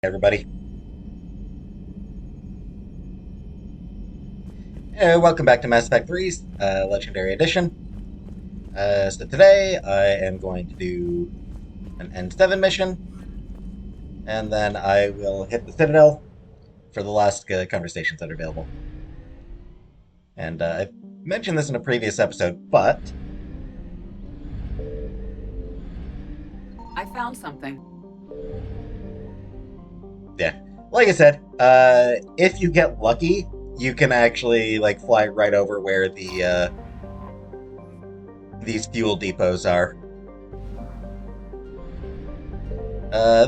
Everybody. Welcome back to Mass Effect 3's Legendary Edition. So today I am going to do an N7 mission, and then I will hit the Citadel for the last conversations that are available. And I've mentioned this in a previous episode, but I found something. yeah, like I said, if you get lucky, you can actually fly right over where these fuel depots are.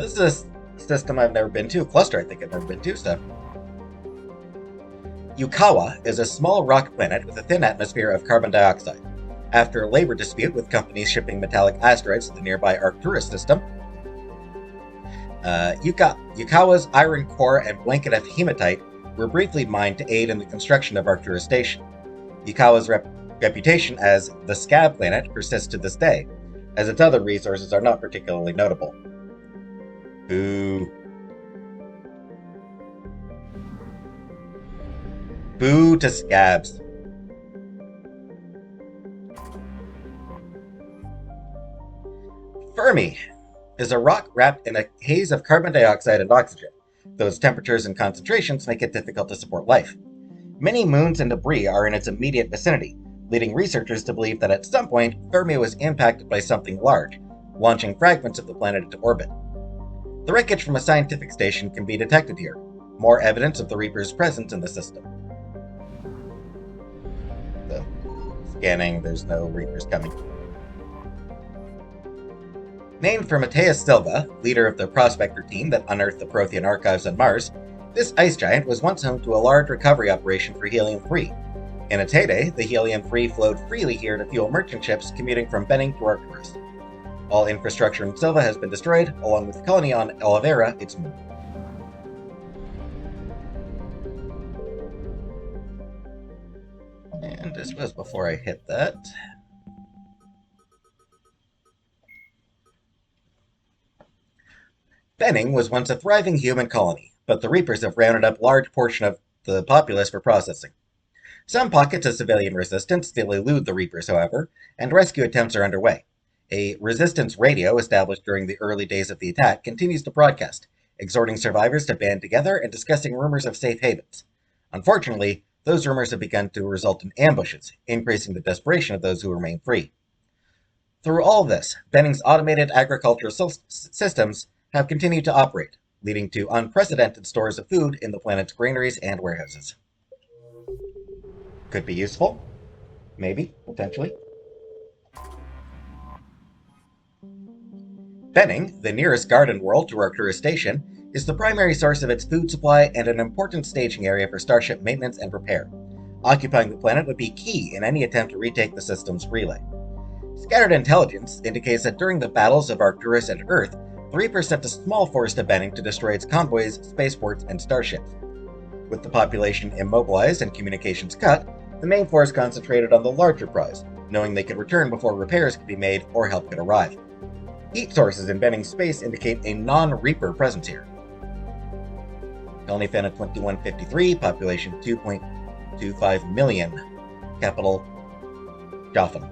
This is a system I've never been to, a cluster I think I've never been to, so. Yukawa is a small rock planet with a thin atmosphere of carbon dioxide. After a labor dispute with companies shipping metallic asteroids to the nearby Arcturus system, Yukawa's iron core and blanket of hematite were briefly mined to aid in the construction of Arcturus Station. Yukawa's reputation as the Scab planet persists to this day, as its other resources are not particularly notable. Boo. Boo to scabs. Fermi is a rock wrapped in a haze of carbon dioxide and oxygen, though its temperatures and concentrations make it difficult to support life. Many moons and debris are in its immediate vicinity, leading researchers to believe that at some point Fermi was impacted by something large, launching fragments of the planet into orbit. The wreckage from a scientific station can be detected here, more evidence of the Reaper's presence in the system. So, scanning, there's no Reapers coming. Named for Mateus Silva, leader of the prospector team that unearthed the Prothean archives on Mars, this ice giant was once home to a large recovery operation for helium-3. In its heyday, the helium-3 flowed freely here to fuel merchant ships commuting from Benning to Arcturus. All infrastructure in Silva has been destroyed, along with the colony on Oliveira, its moon. And this was before I hit that. Benning was once a thriving human colony, but the Reapers have rounded up a large portion of the populace for processing. Some pockets of civilian resistance still elude the Reapers, however, and rescue attempts are underway. A resistance radio established during the early days of the attack continues to broadcast, exhorting survivors to band together and discussing rumors of safe havens. Unfortunately, those rumors have begun to result in ambushes, increasing the desperation of those who remain free. Through all this, Benning's automated agricultural systems have continued to operate, leading to unprecedented stores of food in the planet's granaries and warehouses. Could be useful. Maybe, potentially. Benning, the nearest garden world to Arcturus Station, is the primary source of its food supply and an important staging area for starship maintenance and repair. Occupying the planet would be key in any attempt to retake the system's relay. Scattered intelligence indicates that during the battles of Arcturus and Earth, the Reapers sent a small force to Benning to destroy its convoys, spaceports, and starships. With the population immobilized and communications cut, the main force concentrated on the larger prize, knowing they could return before repairs could be made or help could arrive. Heat sources in Benning's space indicate a non-Reaper presence here. Colony found at 2153, population 2.25 million. Capital, Jotham.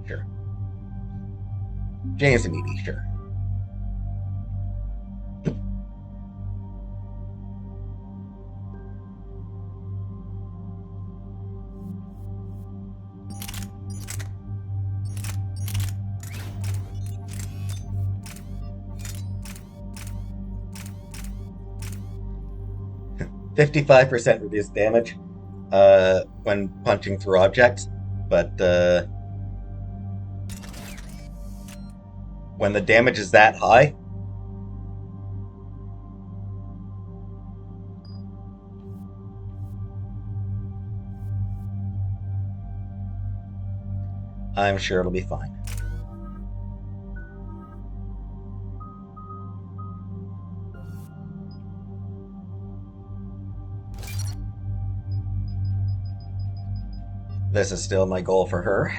Sure. James and Edie, sure. – 55% reduced damage when punching through objects, but when the damage is that high, I'm sure it'll be fine. This is still my goal for her.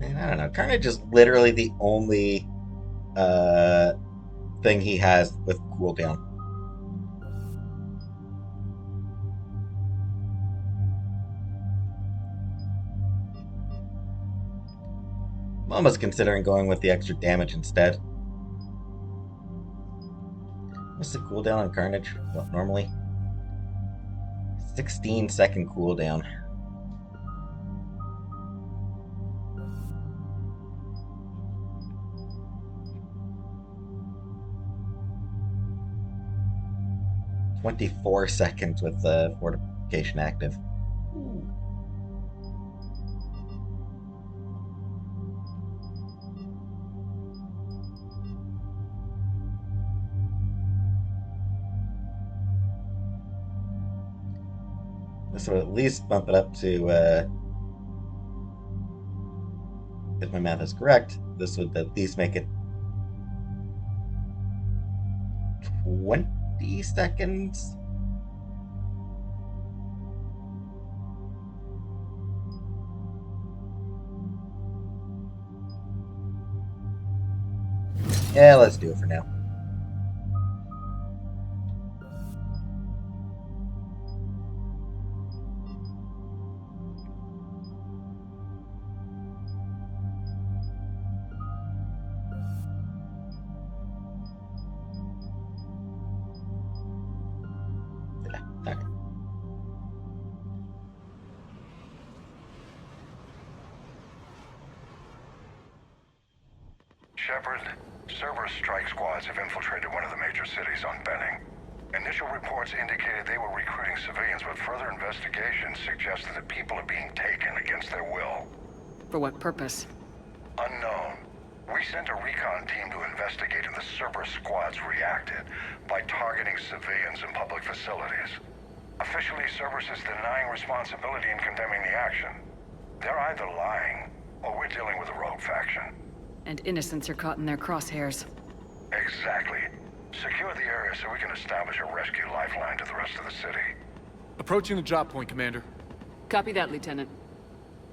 Man, I don't know. Carnage is literally the only thing he has with cooldown. I'm almost considering going with the extra damage instead. What's the cooldown on Carnage? What, normally? 16-second cooldown. "24 seconds with the fortification active. Ooh. This would at least bump it up to, if my math is correct, this would at least make it 20 seconds. Yeah, let's do it for now. Okay. Shepard, Cerberus strike squads have infiltrated one of the major cities on Benning. Initial reports indicated they were recruiting civilians, but further investigation suggested that people are being taken against their will. For what purpose? Unknown. We sent a recon team to investigate, and the Cerberus squads reacted by targeting civilians in public facilities. Officially, Cerberus is denying responsibility and condemning the action. They're either lying, or we're dealing with a rogue faction. And innocents are caught in their crosshairs. Exactly. Secure the area so we can establish a rescue lifeline to the rest of the city. Approaching the drop point, Commander. Copy that, Lieutenant.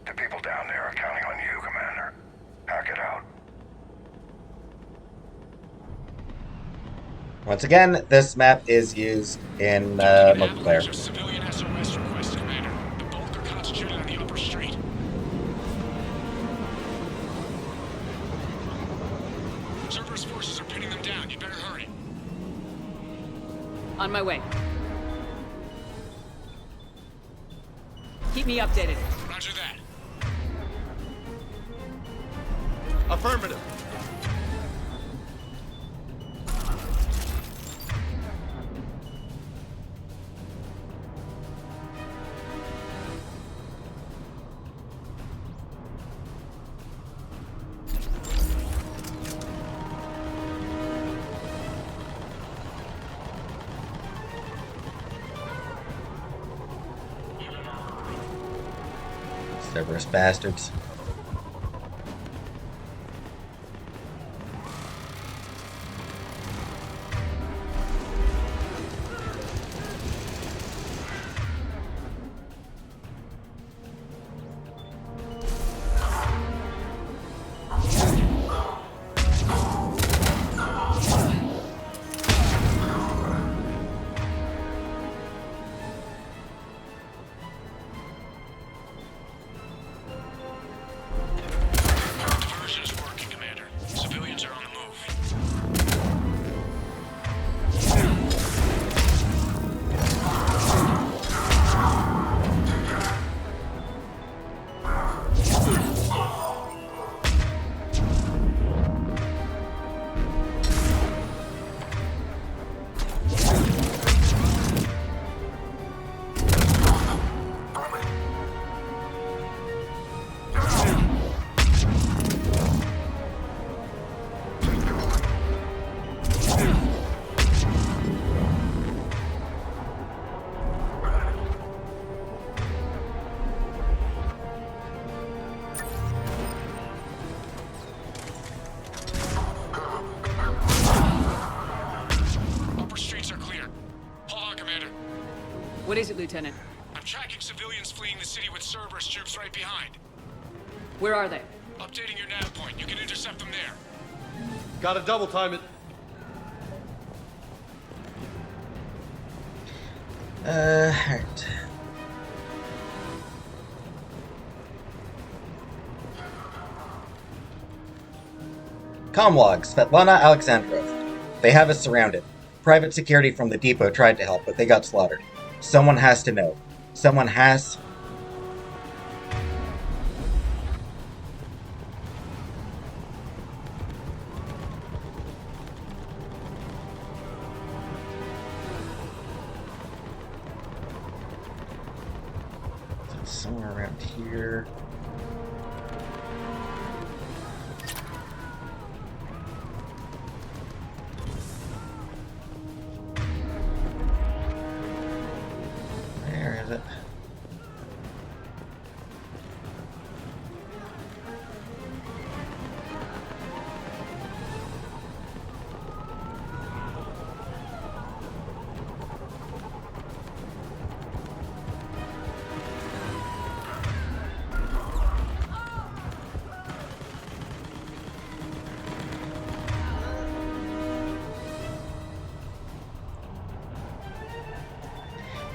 The people down there are counting on you, Commander. Hack it out. Once again, this map is used in multiplayer. Civilian SOS request, Commander. The bulk are concentrated on the upper street. Cerberus forces are pinning them down. You better hurry. On my way. Keep me updated. Roger that. Affirmative. Cerberus bastards. What is it, Lieutenant? I'm tracking civilians fleeing the city with Cerberus troops right behind. Where are they? Updating your nav point. You can intercept them there. Gotta double time it. Alright. Comlog, Svetlana Alexandrov. They have us surrounded. Private security from the depot tried to help, but they got slaughtered. Someone has to know. Someone has... somewhere around here. Where is it?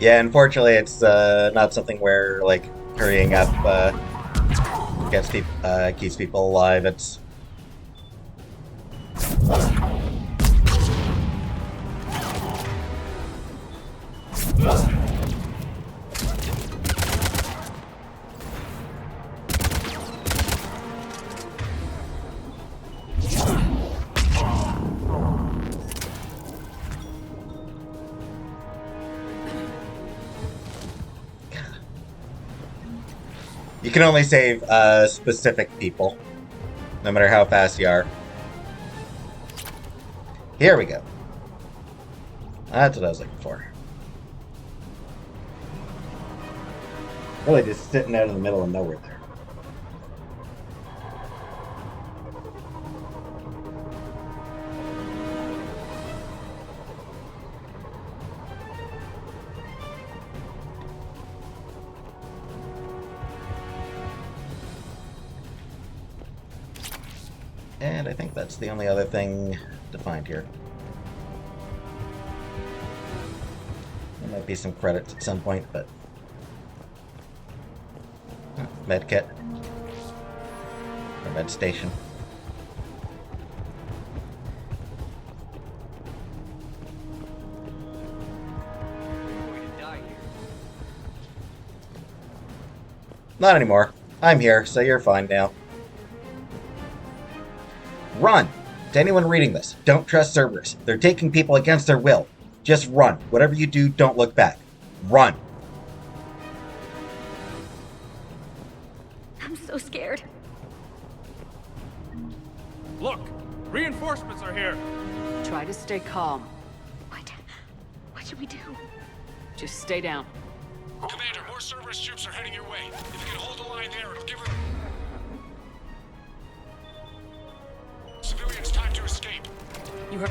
Yeah, unfortunately, it's not something where like hurrying up keeps people alive. It's you can only save specific people, no matter how fast you are. Here we go. That's what I was looking for. Really just sitting out in the middle of nowhere there. And I think that's the only other thing to find here. There might be some credits at some point, but... Medkit. Or med station. Not anymore. I'm here, so you're fine now. Run! To anyone reading this, don't trust Cerberus. They're taking people against their will. Just run. Whatever you do, don't look back. Run! I'm so scared. Look! Reinforcements are here! Try to stay calm. What should we do? Just stay down. Commander, more Cerberus troops are heading your way. If you can hold the line there, it'll give them... Civilians time to escape. You heard...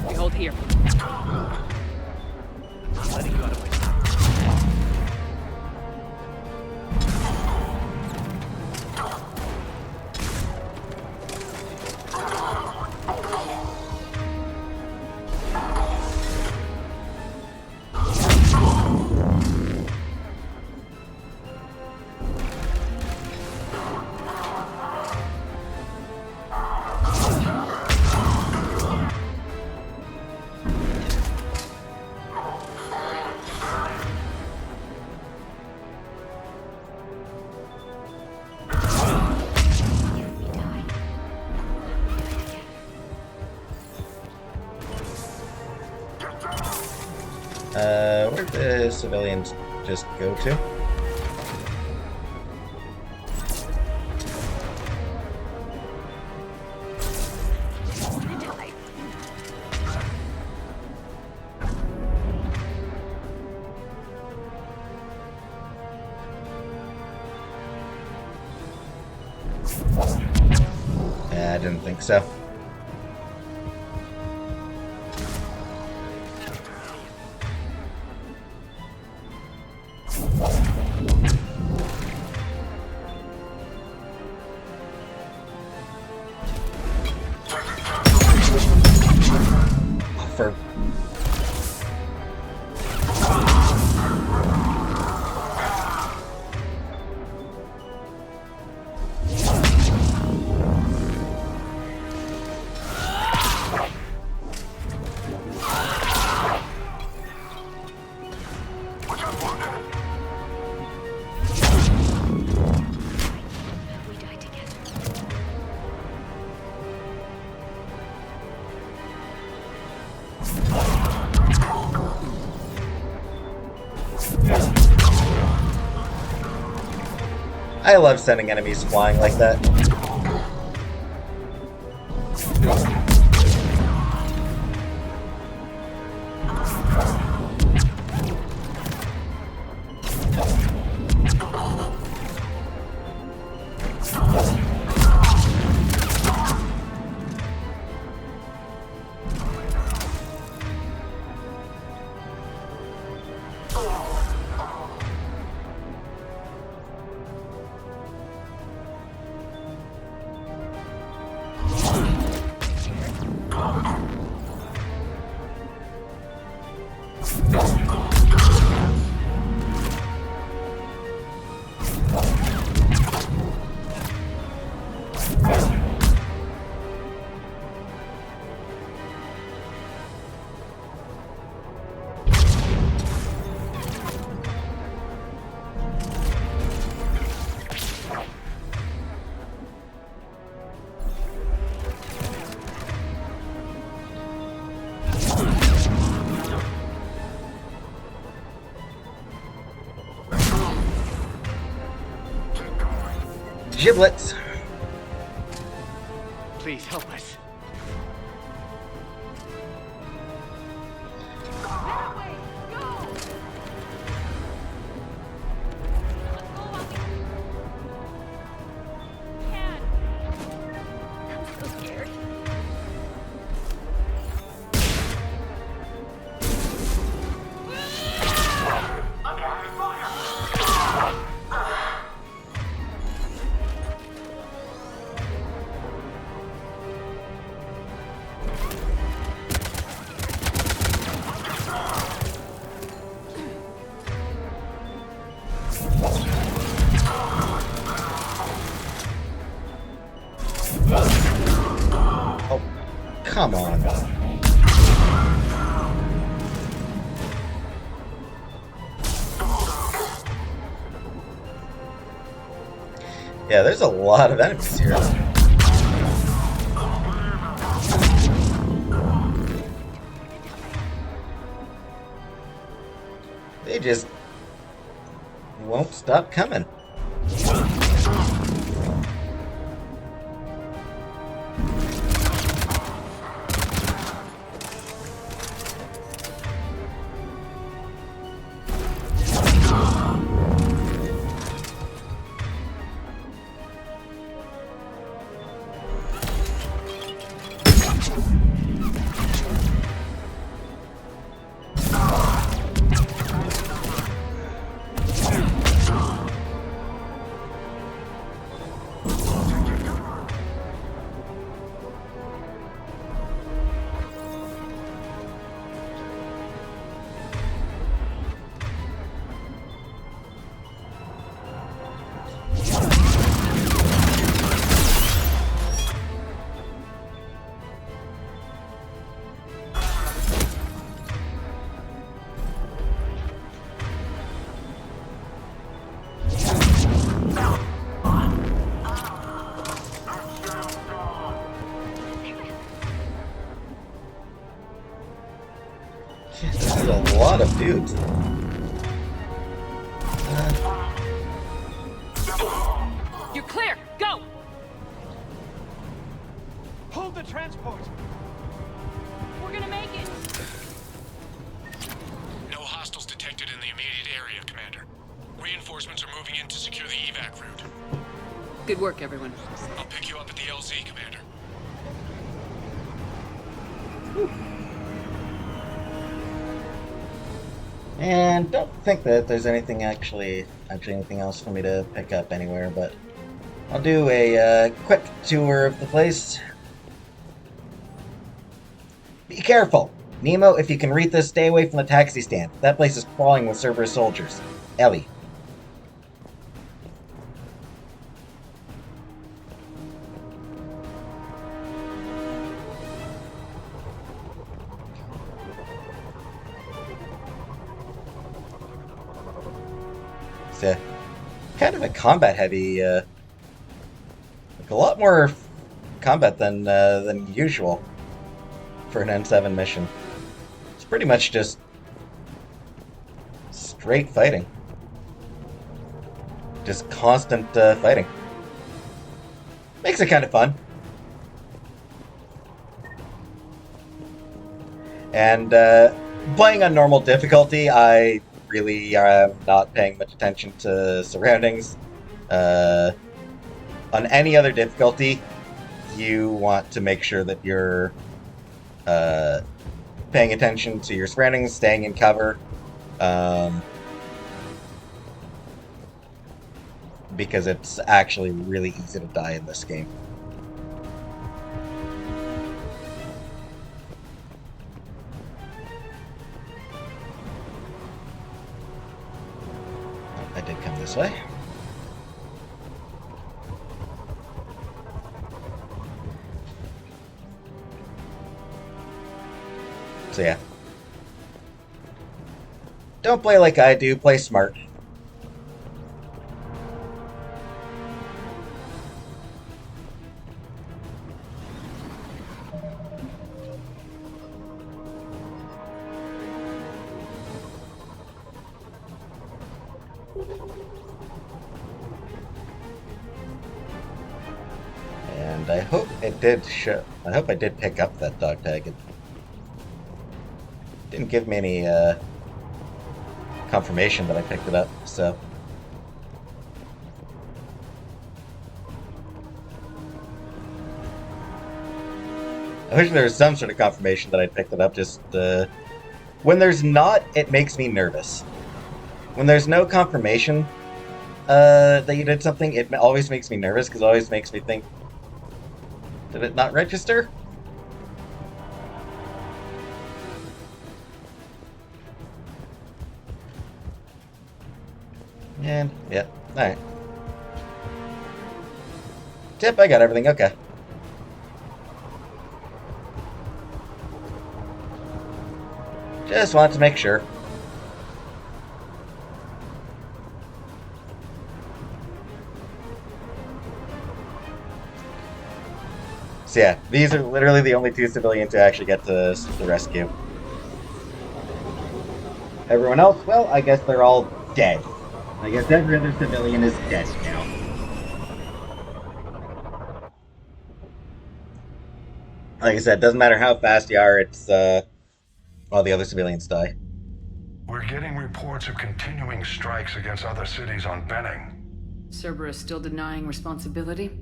We hold here. Letting you out of my sight. Where'd the civilians just go to? I didn't think so. I love sending enemies flying like that. Giblets. Please help us. I'm so scared. Oh, come on. Yeah, there's a lot of enemies here. They just won't stop coming. This is a lot of dudes. You're clear. Go. Hold the transport. We're gonna make it. No hostiles detected in the immediate area, Commander. Reinforcements are moving in to secure the evac route. Good work, everyone. I'll pick you up at the LZ, Commander. And don't think that there's actually anything else for me to pick up anywhere, but I'll do a quick tour of the place. Be careful! Nemo, if you can read this, stay away from the taxi stand. That place is crawling with Cerberus soldiers. Ellie. It's kind of a combat-heavy, like a lot more combat than usual for an N7 mission. It's pretty much just straight fighting. Just constant fighting. Makes it kind of fun. And playing on normal difficulty, I really am not paying much attention to surroundings. On any other difficulty, you want to make sure that you're paying attention to your surroundings, staying in cover. Because it's actually really easy to die in this game. I did come this way. So yeah. Don't play like I do, play smart. And I hope it did show. I hope I did pick up that dog tag. It didn't give me any confirmation that I picked it up, so. I wish there was some sort of confirmation that I picked it up. Just when there's not, it makes me nervous. When there's no confirmation that you did something, it always makes me nervous because it always makes me think, did it not register? And, yeah, alright. Tip, I got everything, okay. Just wanted to make sure. So yeah, these are literally the only two civilians who actually get to the rescue. Everyone else, well, I guess they're all dead. I guess every other civilian is dead now. Like I said, doesn't matter how fast you are, it's, all the other civilians die. We're getting reports of continuing strikes against other cities on Benning. Cerberus still denying responsibility?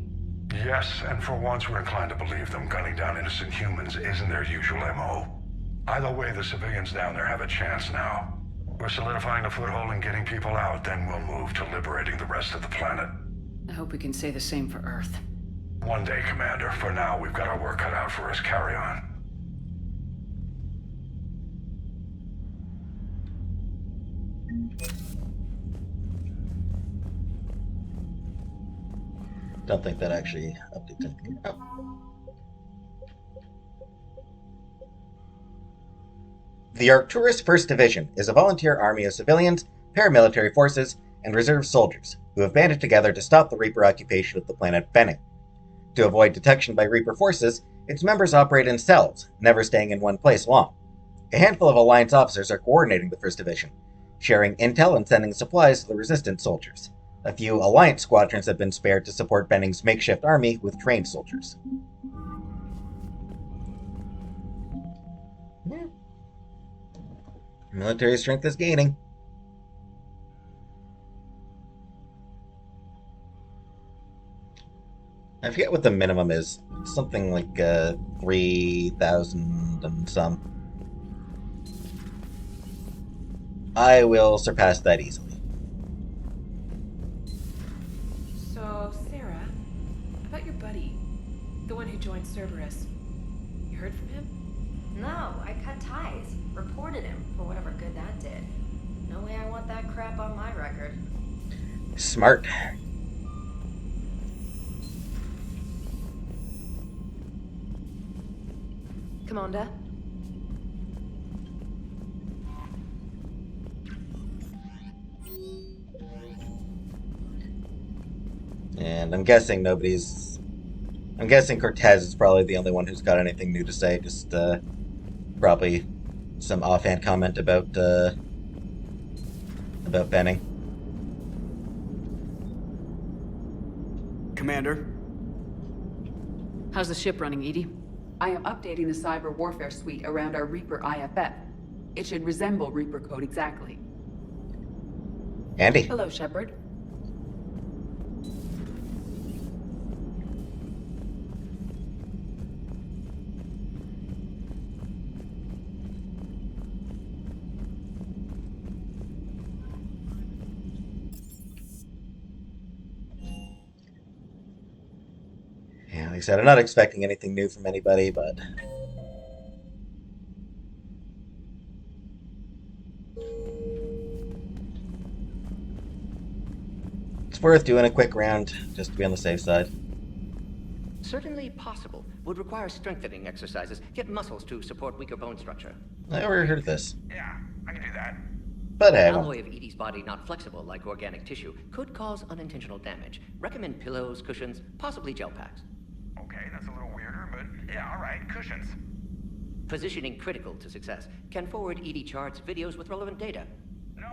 Yes, and for once we're inclined to believe them. Gunning down innocent humans isn't their usual MO. Either way, the civilians down there have a chance now. We're solidifying a foothold and getting people out, then we'll move to liberating the rest of the planet. I hope we can say the same for Earth. One day, Commander. For now, we've got our work cut out for us. Carry on. Don't think that actually updates anything. Oh. The Arcturus 1st Division is a volunteer army of civilians, paramilitary forces, and reserve soldiers who have banded together to stop the Reaper occupation of the planet Benning. To avoid detection by Reaper forces, its members operate in cells, never staying in one place long. A handful of Alliance officers are coordinating the 1st Division, sharing intel and sending supplies to the resistant soldiers. A few Alliance squadrons have been spared to support Benning's makeshift army with trained soldiers. Yeah. Military strength is gaining. I forget what the minimum is. It's something like 3,000 and some. I will surpass that easily. So, Sarah, about your buddy, the one who joined Cerberus. You heard from him? No, I cut ties. Reported him for whatever good that did. No way I want that crap on my record. Smart. Commander? And I'm guessing nobody's... I'm guessing Cortez is probably the only one who's got anything new to say. Just, probably some offhand comment about Benning. Commander. How's the ship running, Edie? I am updating the cyber warfare suite around our Reaper IFF. It should resemble Reaper code exactly. Andy. Hello, Shepard. Yeah, like I said, I'm not expecting anything new from anybody, but it's worth doing a quick round just to be on the safe side. Certainly possible. Would require strengthening exercises. Get muscles to support weaker bone structure. I already heard of this. Yeah, I can do that. But An I alloy won't. of Edie's body not flexible like organic tissue could cause unintentional damage. Recommend pillows, cushions, possibly gel packs. Okay, that's a little weirder, but yeah, alright, cushions. Positioning critical to success. Can forward Edie charts, videos with relevant data. No,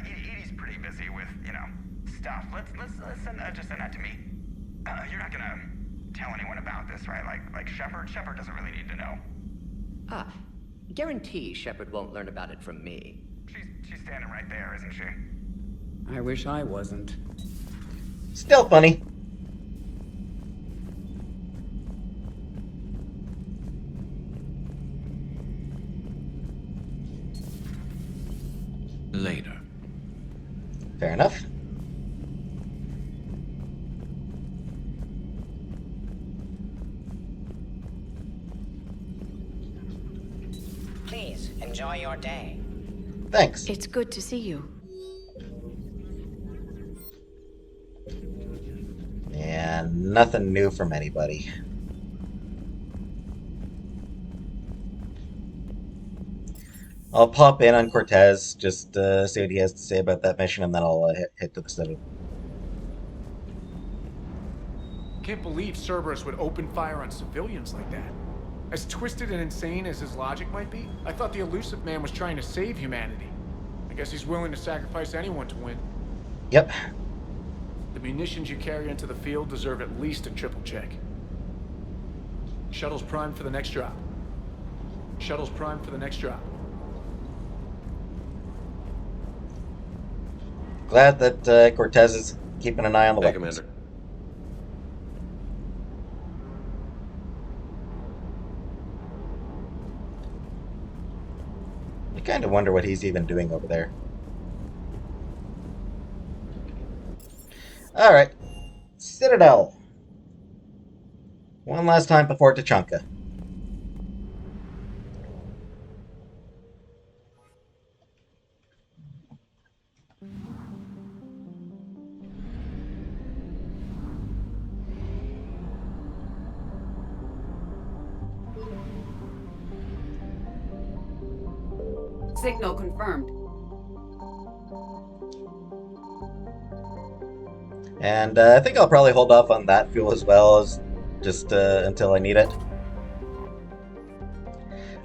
Edie's pretty busy with, stuff. Let's just send that to me. You're not gonna tell anyone about this, right? Like Shepard? Shepard doesn't really need to know. Ah, guarantee Shepard won't learn about it from me. She's standing right there, isn't she? I wish I wasn't. Still funny. Later. Fair enough. Please, enjoy your day. Thanks. It's good to see you. And nothing new from anybody. I'll pop in on Cortez, just see what he has to say about that mission, and then I'll hit to the city. Can't believe Cerberus would open fire on civilians like that. As twisted and insane as his logic might be, I thought the elusive man was trying to save humanity. I guess he's willing to sacrifice anyone to win. Yep. The munitions you carry into the field deserve at least a triple check. Shuttle's primed for the next drop. Shuttle's primed for the next drop. Glad that Cortez is keeping an eye on the Hey, weapons. Commander. I kind of wonder what he's even doing over there. Alright. Citadel. One last time before Tachanka. Signal confirmed. And I think I'll probably hold off on that fuel as well, as just until I need it.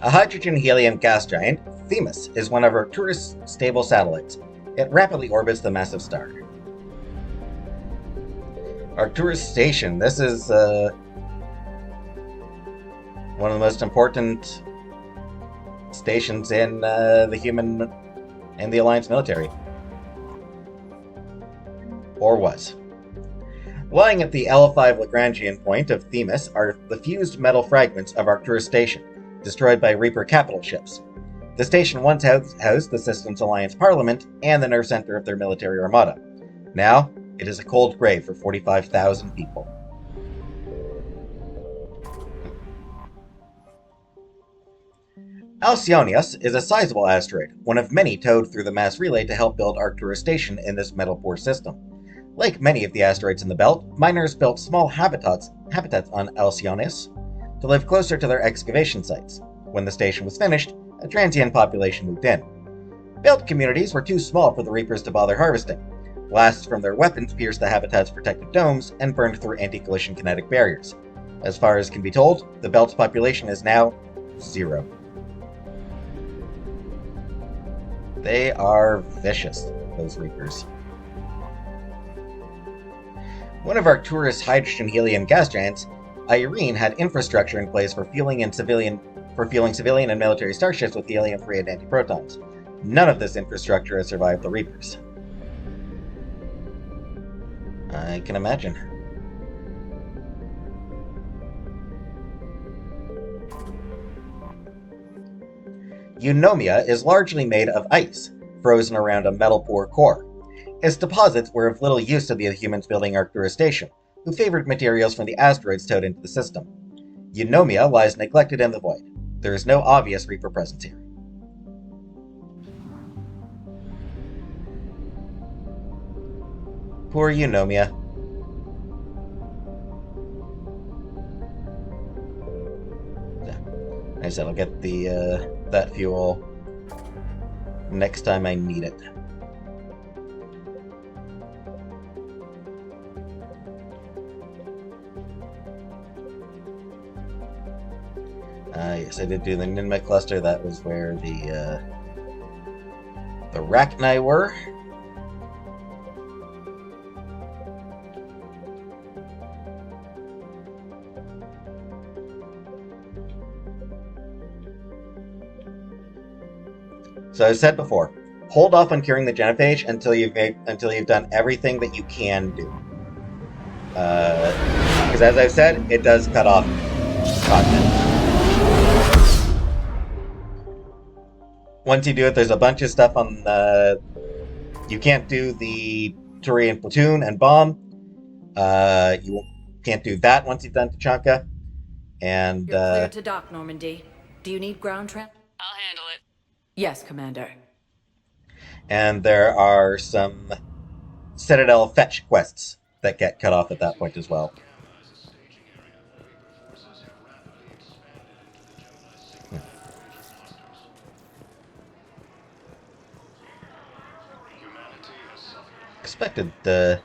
A hydrogen-helium gas giant, Themis is one of Arcturus' stable satellites. It rapidly orbits the massive star. Arcturus Station. This is one of the most important stations in the human and the Alliance military. Or was. Lying at the L5 Lagrangian point of Themis are the fused metal fragments of Arcturus Station, destroyed by Reaper capital ships. The station once housed the system's Alliance Parliament and the nerve center of their military armada. Now, it is a cold grave for 45,000 people. Alcyonius is a sizable asteroid, one of many towed through the mass relay to help build Arcturus Station in this metal-poor system. Like many of the asteroids in the belt, miners built small habitats on Alcyonius to live closer to their excavation sites. When the station was finished, a transient population moved in. Built communities were too small for the Reapers to bother harvesting. Blasts from their weapons pierced the habitat's protective domes and burned through anti-collision kinetic barriers. As far as can be told, the belt's population is now 0. They are vicious, those Reapers. One of Arcturus' hydrogen-helium gas giants, Irene had infrastructure in place for fueling civilian and military starships with helium-free and antiprotons. None of this infrastructure has survived the Reapers. I can imagine. Eunomia is largely made of ice, frozen around a metal-poor core. Its deposits were of little use to the humans building Arcturus Station, who favored materials from the asteroids towed into the system. Eunomia lies neglected in the void. There is no obvious Reaper presence here. Poor Eunomia. I said I'll get the that fuel next time I need it. Yes, I did do the Ninmeh cluster. That was where the Rachni were. So I said before, hold off on curing the genophage until you've done everything that you can do. Because as I've said, it does cut off content. Once you do it, there's a bunch of stuff on the... You can't do the Turian platoon and bomb. You can't do that once you've done Tachanka. And, You're clear to dock, Normandy. Do you need ground tramp? I'll handle it. Yes, Commander. And there are some Citadel fetch quests that get cut off at that point as well. Expected Welcome,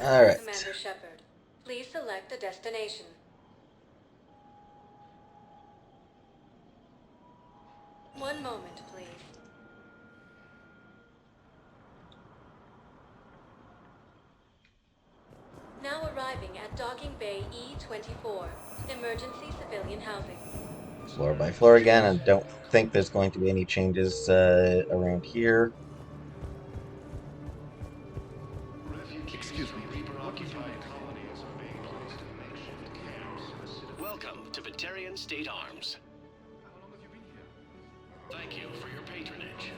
all right. Commander Shepard. Please select a destination. One moment, please. Now arriving at Docking Bay E-24, emergency civilian housing. Floor by floor again, and don't think there's going to be any changes around here. Excuse me. Welcome to Batarian State Arms. How long have you been here? Thank you for your patronage.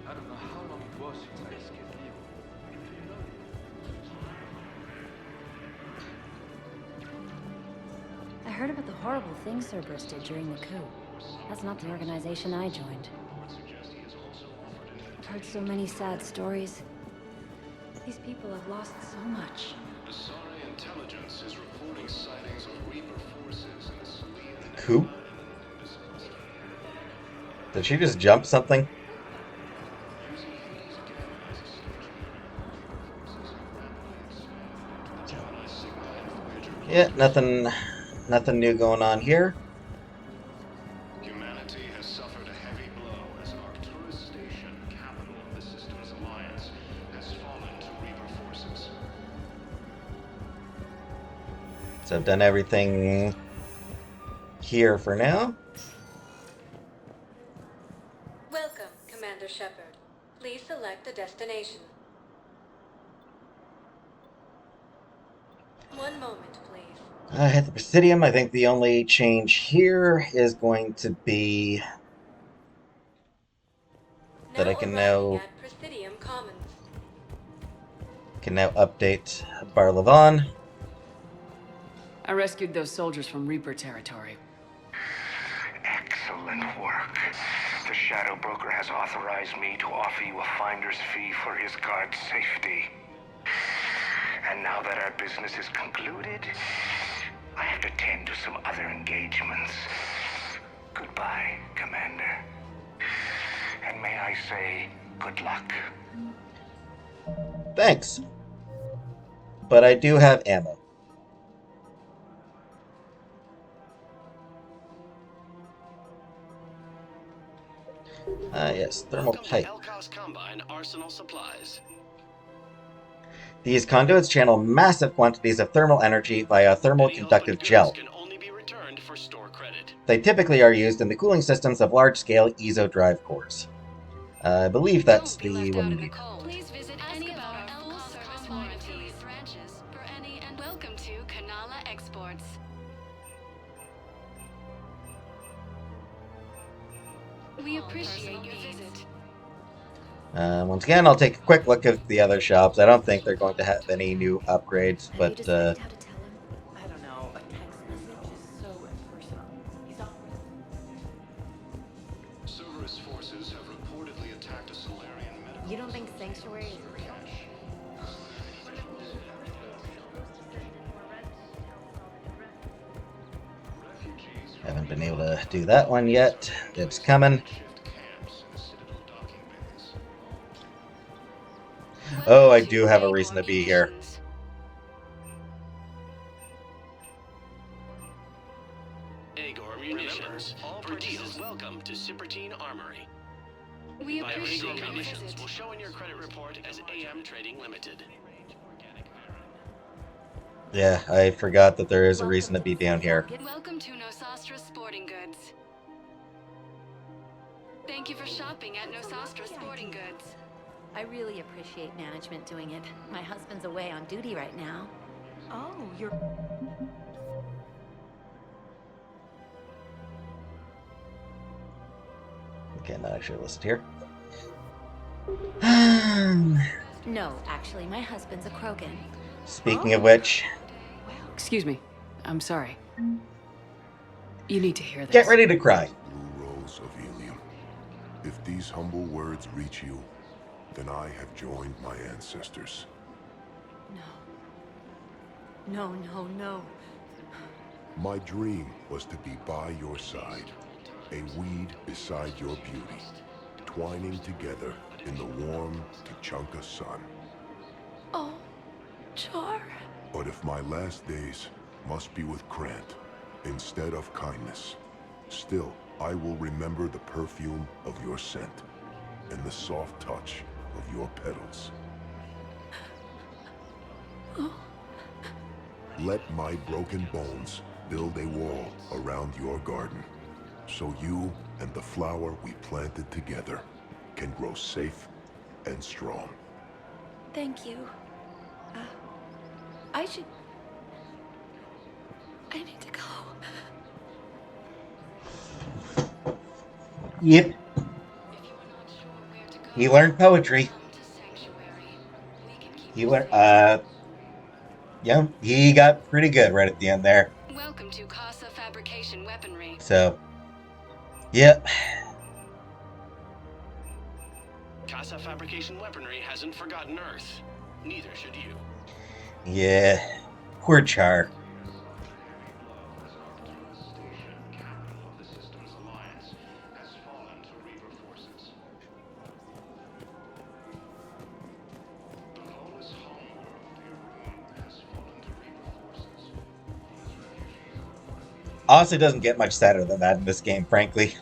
I don't know how long it was since I escaped evil. Do you know? I heard about the horrible things Cerberus did during the coup. That's not the organization I joined. I've heard so many sad stories. These people have lost so much. The Asari intelligence is reporting sightings of Reaper forces in the Salian... Coup? Did she just jump something? Yeah, nothing new going on here. Humanity has suffered a heavy blow as Arcturus Station, capital of the Systems Alliance, has fallen to Reaper forces. So I've done everything here for now. Welcome, Commander Shepard. Please select a destination. One moment, please. I hit the Presidium. I think the only change here is going to be that I can now at Presidium Commons. update Barlavan. I rescued those soldiers from Reaper territory. Excellent work. The Shadow Broker has authorized me to offer you a finder's fee for his guard's safety. And now that our business is concluded, I have to tend to some other engagements. Goodbye, Commander. And may I say, good luck. Thanks. But I do have ammo. Yes, thermal Welcome pipe. to Elkos Combine Arsenal Supplies. These conduits channel massive quantities of thermal energy via thermal Any conductive opened gel. goods can only be returned for store credit. They typically are used in the cooling systems of large-scale ESO drive cores. I believe that's the one we need. Please visit any of our full service warranties branches for any and welcome to Kanala Exports. We appreciate your visit. Once again, I'll take a quick look at the other shops. I don't think they're going to have any new upgrades, Have you but decided how to tell him? I don't know. A text message is so impersonal. He's awkward. Cerberus forces have reportedly attacked a Solarian medical. You don't think Sanctuary is real? haven't been able to do that one yet. It's coming. Oh, I do have a reason to be here. Agor Munitions. All purchases welcome to Cipertine Armory. We By appreciate Agor your Munitions visit. will show in your credit report as AM Trading Limited. Yeah, I forgot that there is a reason to be down here. Welcome to Nosastra Sporting Goods. Thank you for shopping at Nosastra Sporting Goods. I really appreciate management doing it. My husband's away on duty right now. Oh, you're... Okay, now I should list here. No, actually, my husband's a Krogan. Speaking of which, Excuse me. I'm sorry. You need to hear this. get ready to cry. Blue rose of helium. If these humble words reach you, then I have joined my ancestors. No. No. My dream was to be by your side, a weed beside your beauty, twining together in the warm Tuchanka sun. Oh, Char. But if my last days must be with Krant instead of kindness, still I will remember the perfume of your scent and the soft touch of your petals. Let my broken bones build a wall around your garden, so you and the flower we planted together can grow safe and strong. Thank you. I need to go. Yep. He learned poetry. He learned, yeah, he got pretty good right at the end there. Welcome to Casa Fabrication Weaponry. So, yep. Casa Fabrication Weaponry hasn't forgotten Earth. Neither should you. Yeah, poor Char. Honestly, doesn't get much sadder than that in this game, frankly.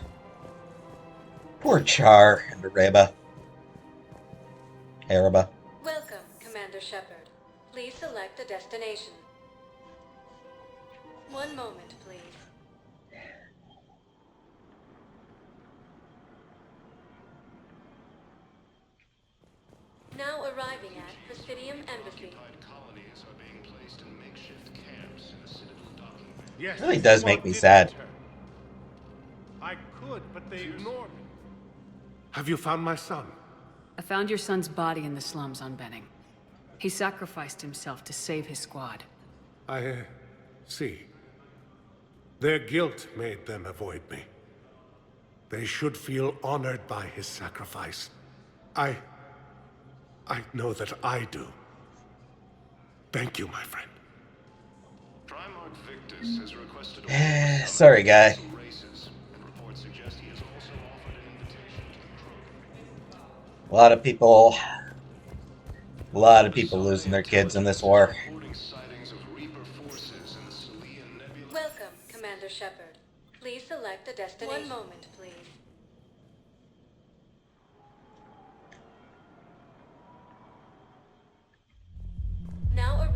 Poor Char and Areba. Welcome, Commander Shepard. Please select a destination. One moment, please. Now arriving at Presidium Embassy. Colonies are being placed in makeshift camps in the Citadel docking bay. Yes, it really does make me sad. I could, but they ignored me. Have you found my son? I found your son's body in the slums on Benning. He sacrificed himself to save his squad. I see. Their guilt made them avoid me. They should feel honored by his sacrifice. I know that I do. Thank you, my friend. Primarch Victus has requested Sorry, guy. some races, and reports suggest he has also offered an invitation to the Krogan. A lot of people losing their kids in this war. Welcome, Commander Shepard. Please select a destination. One moment, please.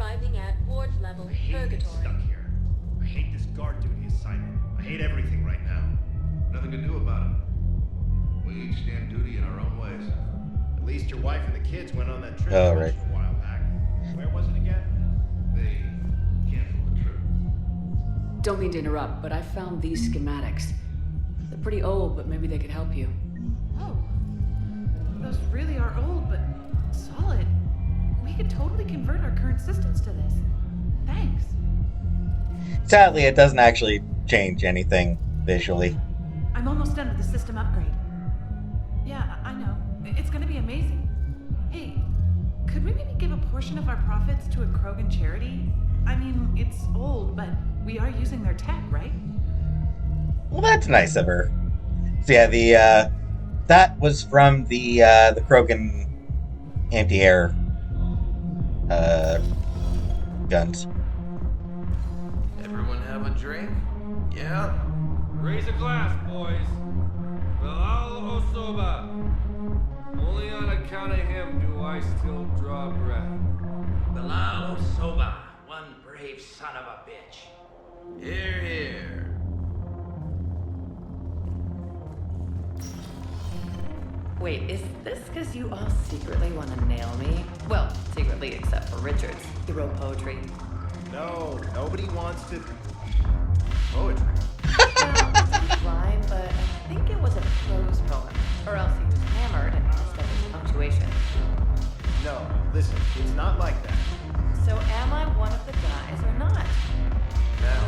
arriving at ward level purgatory. Stuck here. I hate this guard duty assignment. I hate everything right now. Nothing to do about it. We each stand duty in our own ways. At least your wife and the kids went on that trip All I right. mentioned a while back. Where was it again? They canceled the trip. Don't mean to interrupt, but I found these schematics. They're pretty old, but maybe they could help you. Oh. Those really are old, but solid. We could totally convert our current systems to this. Thanks. Sadly, it doesn't actually change anything visually. I'm almost done with the system upgrade. Yeah, I know. It's gonna be amazing. Hey, could we maybe give a portion of our profits to a Krogan charity? I mean, it's old, but we are using their tech, right? Well, that's nice of her. So yeah, that was from the Krogan anti-air guns. Everyone have a drink? Yeah? Raise a glass, boys. Bilal Osoba. Only on account of him do I still draw breath. Bilal Osoba, one brave son of a bitch. Here, here. Wait, is this because you all secretly want to nail me? Well, secretly except for Richards. He wrote poetry. No, nobody wants to... Poetry. Rhyme, but I think it was a prose poem. Or else he was hammered and messed up his punctuation. No, listen, it's not like that. So am I one of the guys or not? Now,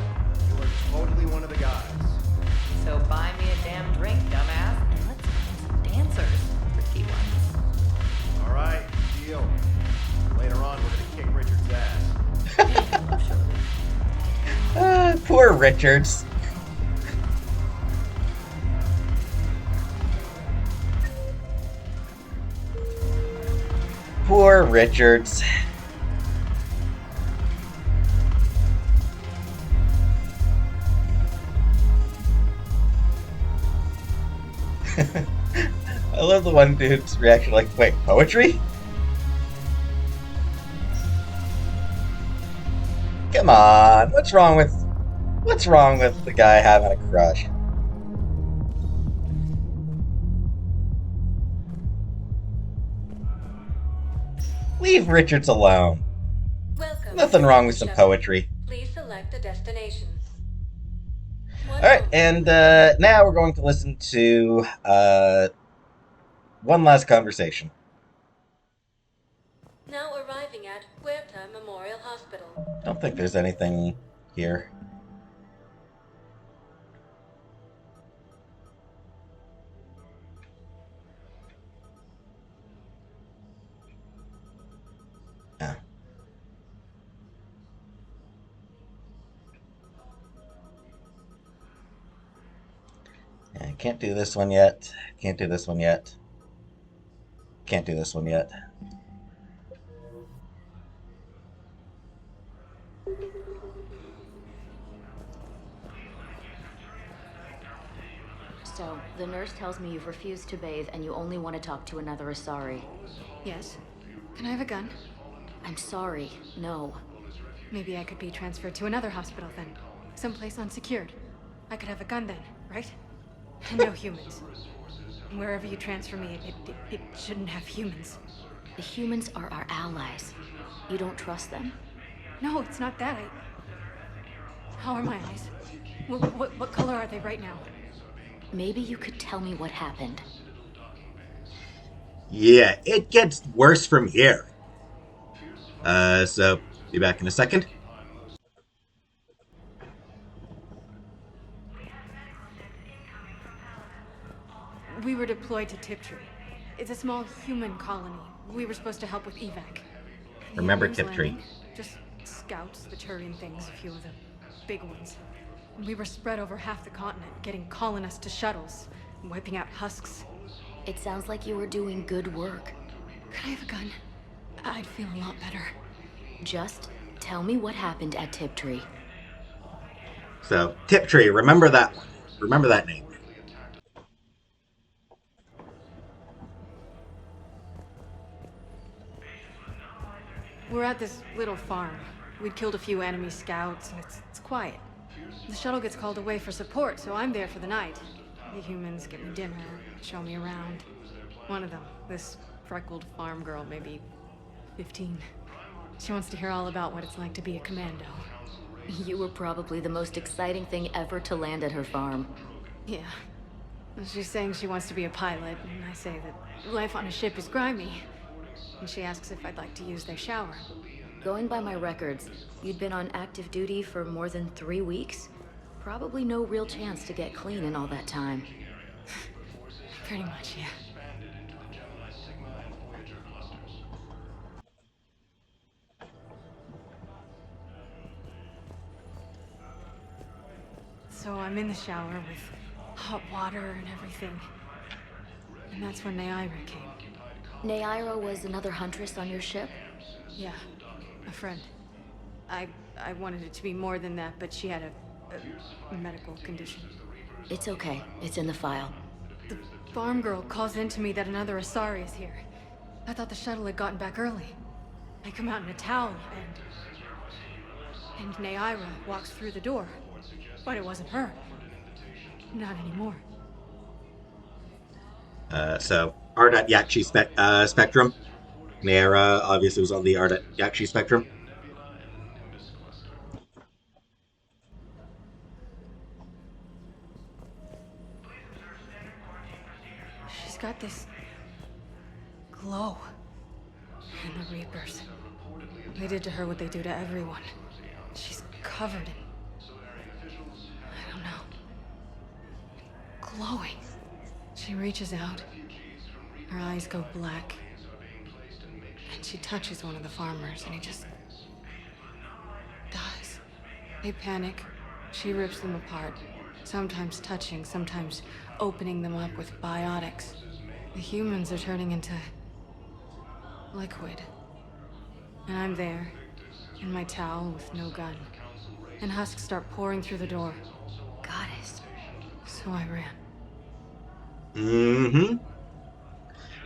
you are totally one of the guys. So buy me a damn drink, dumbass, and let's find some dancers. Tricky ones. All right, deal. Later on, we're gonna kick Richard's ass. Poor Richards. Poor Richards. I love the one dude's reaction, like, wait, poetry? Come on, what's wrong with the guy having a crush? Leave Richards alone. Welcome. Nothing wrong with some poetry. Please select a destination. Alright, and now we're going to listen to one last conversation. Now arriving at Huerta Memorial Hospital. Don't think there's anything here. Ah. Yeah, can't do this one yet. Can't do this one yet. Can't do this one yet. So, the nurse tells me you've refused to bathe and you only want to talk to another Asari. Yes. Can I have a gun? I'm sorry, no. Maybe I could be transferred to another hospital then. Someplace unsecured. I could have a gun then, right? And no humans. Wherever you transfer me, it shouldn't have humans. The humans are our allies. You don't trust them? No, it's not that. How are my eyes? What color are they right now? Maybe you could tell me what happened. Yeah, it gets worse from here. So, be back in a second. We were deployed to Tiptree. It's a small human colony. We were supposed to help with evac. Remember Humans Tiptree. landing, just scouts, the Turian things, a few of the big ones. We were spread over half the continent, getting colonists to shuttles, wiping out husks. It sounds like you were doing good work. Could I have a gun? I'd feel a lot better. Just tell me what happened at Tiptree. So, Tiptree, remember that one. Remember that name. We're at this little farm. We'd killed a few enemy scouts, and it's quiet. The shuttle gets called away for support, so I'm there for the night. The humans get me dinner, show me around. One of them, this freckled farm girl, maybe 15. She wants to hear all about what it's like to be a commando. You were probably the most exciting thing ever to land at her farm. Yeah. She's saying she wants to be a pilot, and I say that life on a ship is grimy. And she asks if I'd like to use their shower. Going by my records, you'd been on active duty for more than 3 weeks. Probably no real chance to get clean in all that time. Pretty much, yeah. So I'm in the shower with hot water and everything. And that's when Naira came. Naira was another huntress on your ship? Yeah, a friend. I wanted it to be more than that, but she had a medical condition. It's okay. It's in the file. The farm girl calls in to me that another Asari is here. I thought the shuttle had gotten back early. I come out in a towel, and Naira walks through the door. But it wasn't her. Not anymore. So, Ardat Yakshi spectrum. Naira obviously was on the Ardat Yakshi spectrum. She's got this glow. And the Reapers. They did to her what they do to everyone. She's covered in... I don't know. Glowing. She reaches out. Her eyes go black. And she touches one of the farmers, and he just... dies. They panic. She rips them apart. Sometimes touching, sometimes opening them up with biotics. The humans are turning into... liquid. And I'm there, in my towel with no gun. And husks start pouring through the door. Goddess. So I ran. Mm-hmm.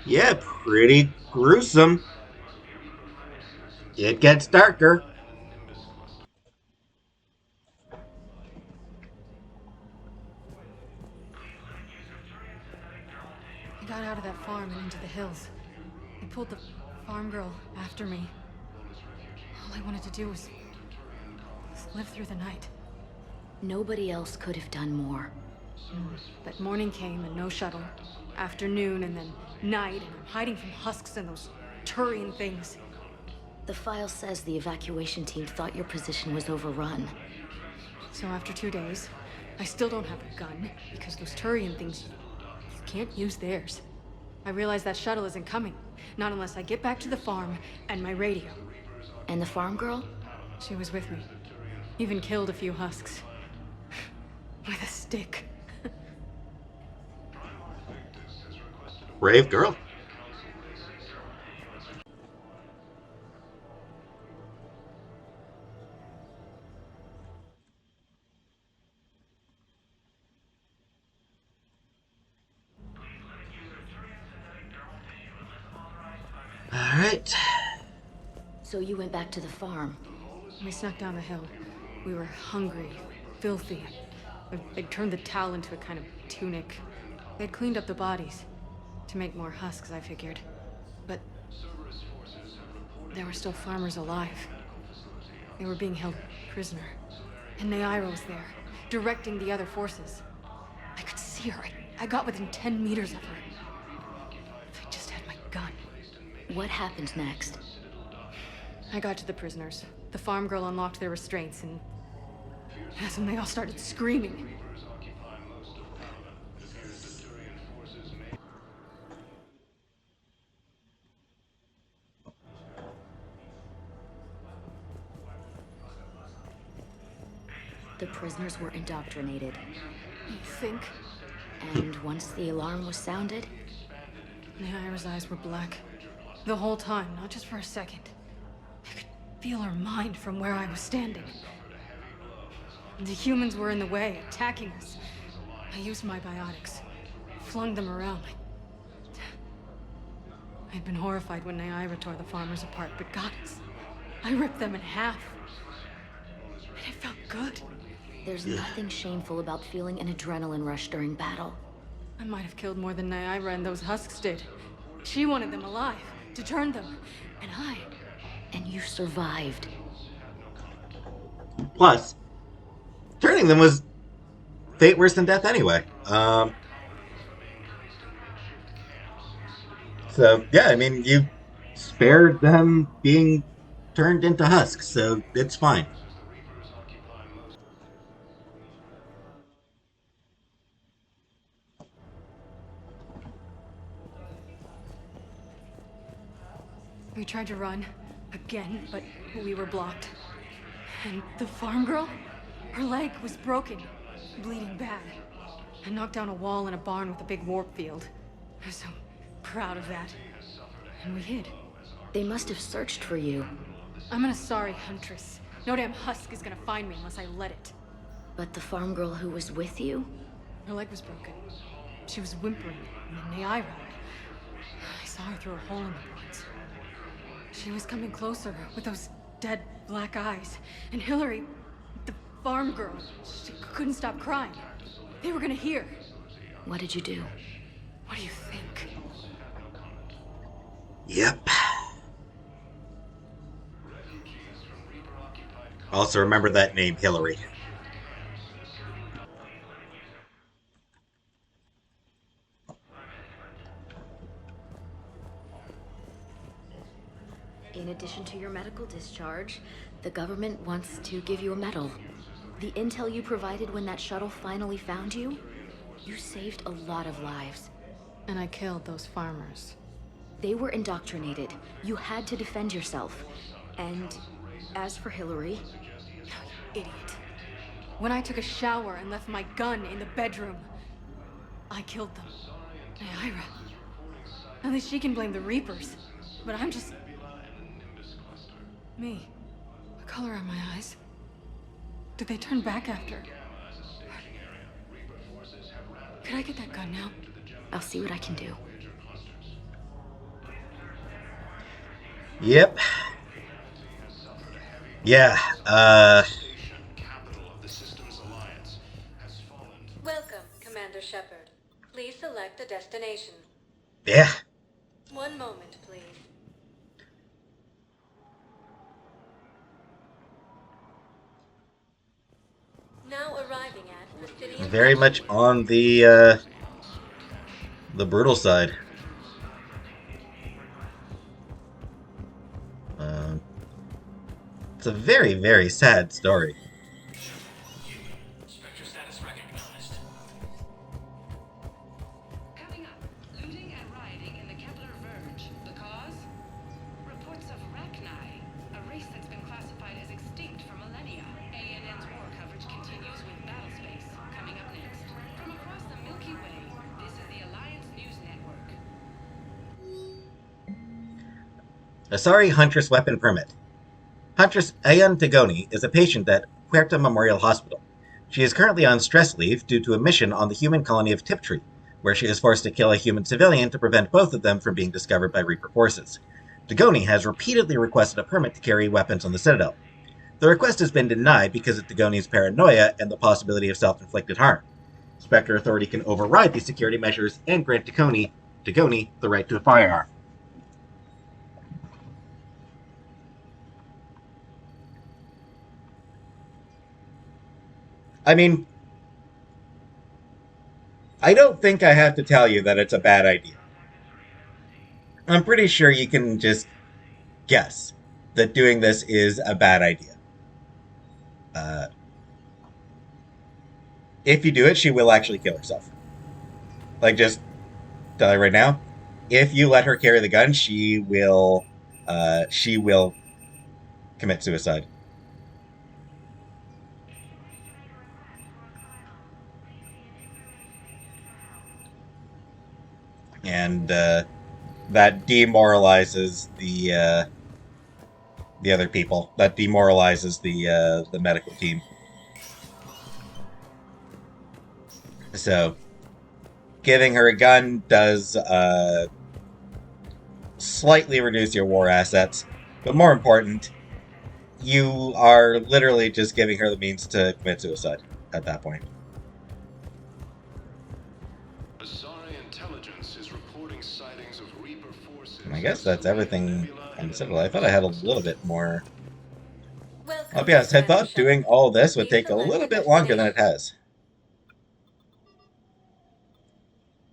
Yeah, pretty gruesome. It gets darker. I got out of that farm and into the hills. I pulled the farm girl after me. All I wanted to do was live through the night. Nobody else could have done more. But morning came and no shuttle. Afternoon and then night, and I'm hiding from husks and those Turian things. The file says the evacuation team thought your position was overrun. So after 2 days, I still don't have a gun, because those Turian things, you can't use theirs. I realize that shuttle isn't coming. Not unless I get back to the farm and my radio. And the farm girl? She was with me. Even killed a few husks. With a stick. Brave girl. All right. So you went back to the farm. We snuck down the hill. We were hungry, filthy. They'd turned the towel into a kind of tunic. They'd cleaned up the bodies. To make more husks, I figured. But there were still farmers alive. They were being held prisoner. And Naira was there, directing the other forces. I could see her. I got within 10 meters of her. If I just had my gun. What happened next? I got to the prisoners. The farm girl unlocked their restraints, and that's when they all started screaming. The prisoners were indoctrinated. You think? And once the alarm was sounded? Naira's eyes were black. The whole time, not just for a second. I could feel her mind from where I was standing. The humans were in the way, attacking us. I used my biotics. Flung them around. I'd been horrified when Naira tore the farmers apart, but goddess, I ripped them in half. And it felt good. There's nothing shameful about feeling an adrenaline rush during battle. I might have killed more than Nyira and those husks did. She wanted them alive, to turn them. And I... And you survived. Plus, turning them was fate worse than death anyway. So, yeah, I mean, you spared them being turned into husks, so it's fine. We tried to run, again, but we were blocked. And the farm girl? Her leg was broken, bleeding bad. I knocked down a wall in a barn with a big warp field. I was so proud of that. And we hid. They must have searched for you. I'm an Asari huntress. No damn husk is gonna find me unless I let it. But the farm girl who was with you? Her leg was broken. She was whimpering, and then Nyira. I saw her through a hole in the boards. She was coming closer with those dead black eyes. And Hillary, the farm girl, she couldn't stop crying. They were gonna hear. What did you do? What do you think? Yep. Also remember that name, Hillary. In addition to your medical discharge, the government wants to give you a medal. The intel you provided when that shuttle finally found you, you saved a lot of lives. And I killed those farmers. They were indoctrinated. You had to defend yourself. And as for Hillary... You idiot. When I took a shower and left my gun in the bedroom, I killed them. Nyira. At least she can blame the Reapers. But I'm just... me. What color are my eyes? Did they turn back after? Could I get that gun now? I'll see what I can do. Yep. Yeah, Welcome, Commander Shepard. Please select a destination. Yeah. One moment, please. Now arriving at the city of... Very much on the brutal side. It's a very, very sad story. Spectre status recognized. Coming up, looting and rioting in the Kepler Verge. The cause? Reports of Rachni, a race that's been classified as extinct for millennia. ANN's war coverage continues with Battlespace. Coming up next. From across the Milky Way, this is the Alliance News Network. Asari Huntress Weapon Permit. Huntress Ayan Tigoni is a patient at Puerta Memorial Hospital. She is currently on stress leave due to a mission on the human colony of Tiptree, where she is forced to kill a human civilian to prevent both of them from being discovered by Reaper forces. Tigoni has repeatedly requested a permit to carry weapons on the Citadel. The request has been denied because of Tigoni's paranoia and the possibility of self-inflicted harm. Spectre Authority can override these security measures and grant Tigoni the right to a firearm. I mean, I don't think I have to tell you that it's a bad idea. I'm pretty sure you can just guess that doing this is a bad idea. If you do it, she will actually kill herself. Like, just tell you right now, if you let her carry the gun, she will commit suicide. And that demoralizes the other people. That demoralizes the medical team. So, giving her a gun does slightly reduce your war assets, but more important, you are literally just giving her the means to commit suicide at that point. Asari intelligence is reporting sightings of Reaper forces. And I guess that's everything on the Citadel. I thought I had a little bit more. I'll be honest, I thought doing all this would take a little bit longer than it has.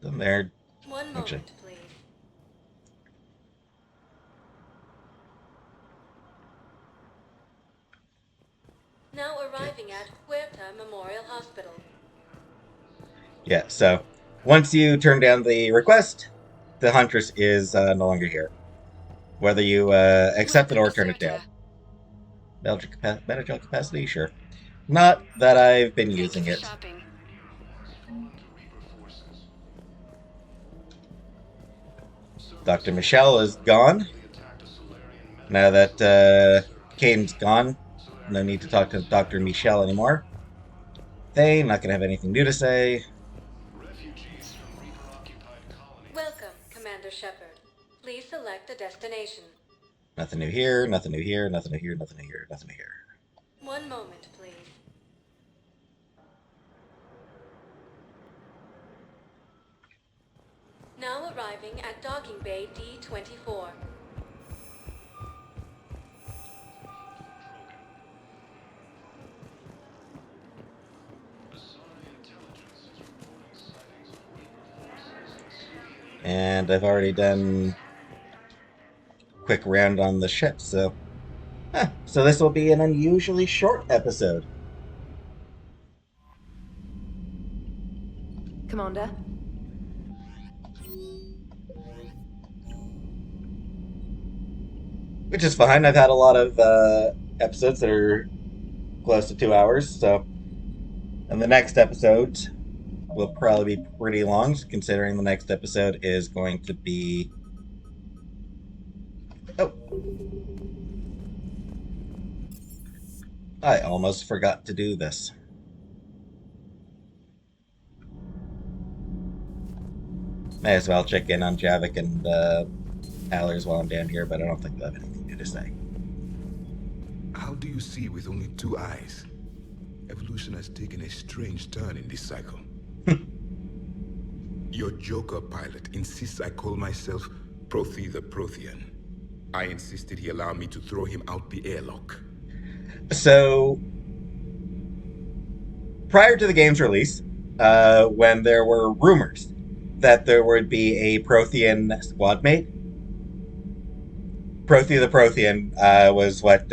Then there. One Actually, moment, please. Now arriving at Huerta Memorial Hospital. yeah, so once you turn down the request, the Huntress is no longer here. Whether you accept it or turn it down. Medical capacity? Sure. Not that I've been using it. Shopping. Dr. Michelle is gone. Now that Kane's gone, no need to talk to Dr. Michelle anymore. They not going to have anything new to say. Welcome, Commander Shepard. Please select a destination. Nothing new here, nothing new here, nothing new here, nothing new here, nothing new here. One moment, please. Now arriving at Docking Bay D-24. And I've already done a quick round on the ship, so... so this will be an unusually short episode. Commander? Which is fine. I've had a lot of episodes that are close to 2 hours, so... And the next episode will probably be pretty long, considering the next episode is going to be... Oh. I almost forgot to do this. May as well check in on Javik and Allers while I'm down here, but I don't think they'll have anything new to say. How do you see with only 2 eyes? Evolution has taken a strange turn in this cycle. Your Joker pilot insists I call myself Prothi the Prothean. I insisted he allow me to throw him out the airlock. So, prior to the game's release, when there were rumors that there would be a Prothean squad mate, Prothi the Prothean was what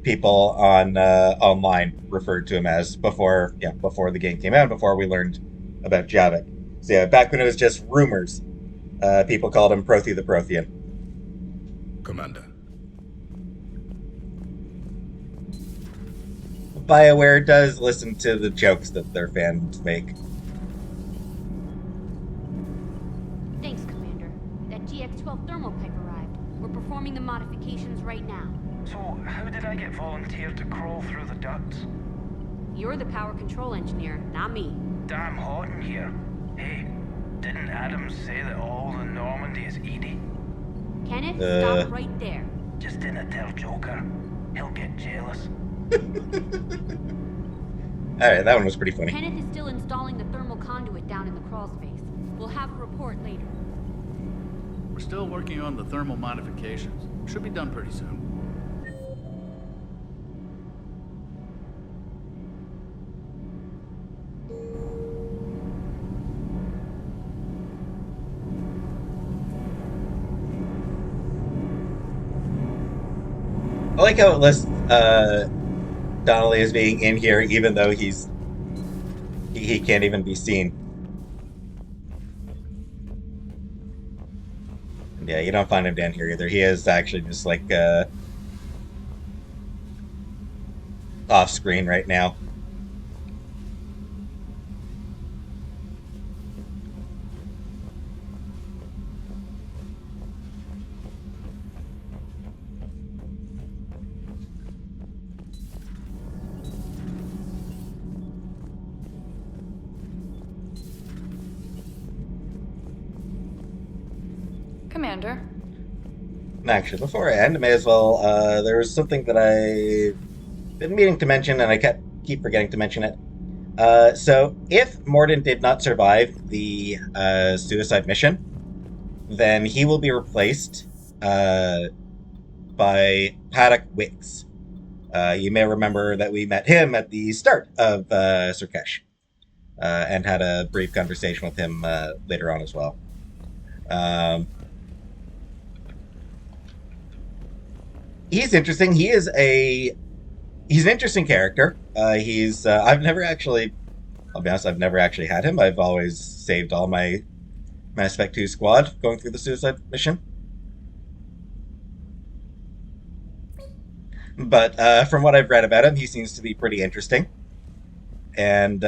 people on online referred to him as before the game came out, before we learned about Javik. So yeah, back when it was just rumors, people called him Prothi the Prothean. Commander. BioWare does listen to the jokes that their fans make. Thanks, Commander. That GX-12 thermal pipe arrived. We're performing the modifications right now. So, how did I get volunteered to crawl through the ducts? You're the power control engineer, not me. Damn hot in here. Hey, didn't Adams say that all the Normandy is Edie? Kenneth, stop right there. Just didn't tell Joker. He'll get jealous. Alright, that one was pretty funny. Kenneth is still installing the thermal conduit down in the crawl space. We'll have a report later. We're still working on the thermal modifications. Should be done pretty soon. I like how it lists Donnelly as being in here, even though he can't even be seen. And yeah, you don't find him down here either. He is actually just like off screen right now. Commander? Actually, before I end, I may as well. There was something that I've been meaning to mention, and I keep forgetting to mention it. So, if Morden did not survive the suicide mission, then he will be replaced by Paddock Wicks. You may remember that we met him at the start of Surkesh, and had a brief conversation with him later on as well. He's interesting. He's an interesting character. I've never actually, I'll be honest, I've never actually had him. I've always saved all my Mass Effect 2 squad going through the suicide mission. But from what I've read about him, he seems to be pretty interesting, and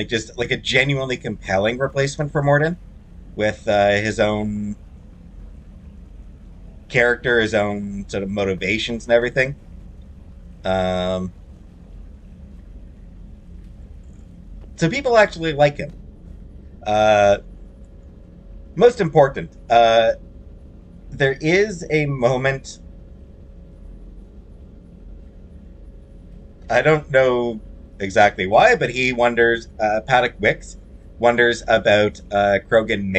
just like a genuinely compelling replacement for Morden, with his own character, his own sort of motivations and everything. So people actually like him. Most important, there is a moment. I don't know exactly why, but he wonders. Paddock Wicks wonders about Krogan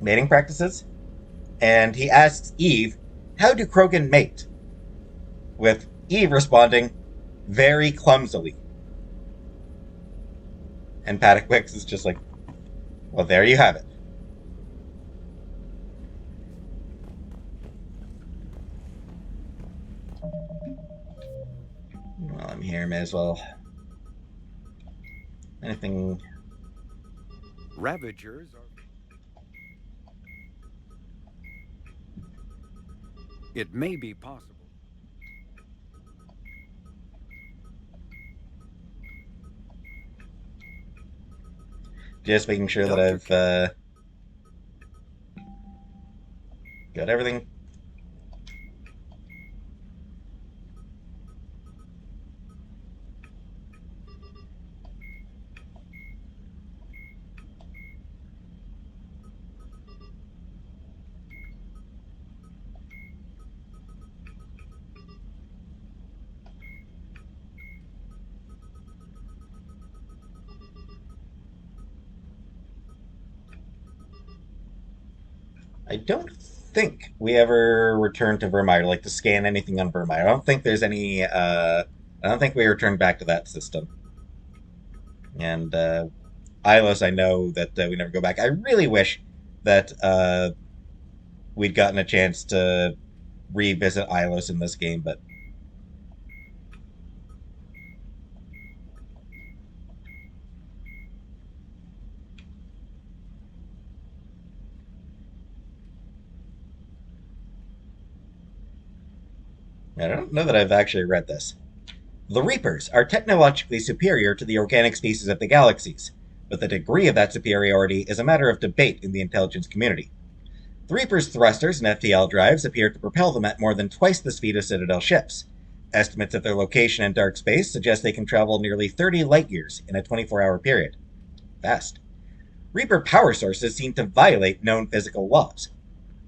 mating practices, and he asks Eve, "How do Krogan mate?" With Eve responding, "Very clumsily." And Paddock Wicks is just like, "Well, there you have it." While I'm here, may as well. Anything? Ravagers are... It may be possible. Just making sure that I've got everything. I don't think we ever returned to Vermeer, like to scan anything on Vermeer. I don't think there's any. I don't think we returned back to that system. And Ilos, I know that we never go back. I really wish that we'd gotten a chance to revisit Ilos in this game, but I don't know that I've actually read this. The Reapers are technologically superior to the organic species of the galaxies, but the degree of that superiority is a matter of debate in the intelligence community. The Reapers' thrusters and FTL drives appear to propel them at more than twice the speed of Citadel ships. Estimates of their location in dark space suggest they can travel nearly 30 light-years in a 24-hour period. Fast. Reaper power sources seem to violate known physical laws.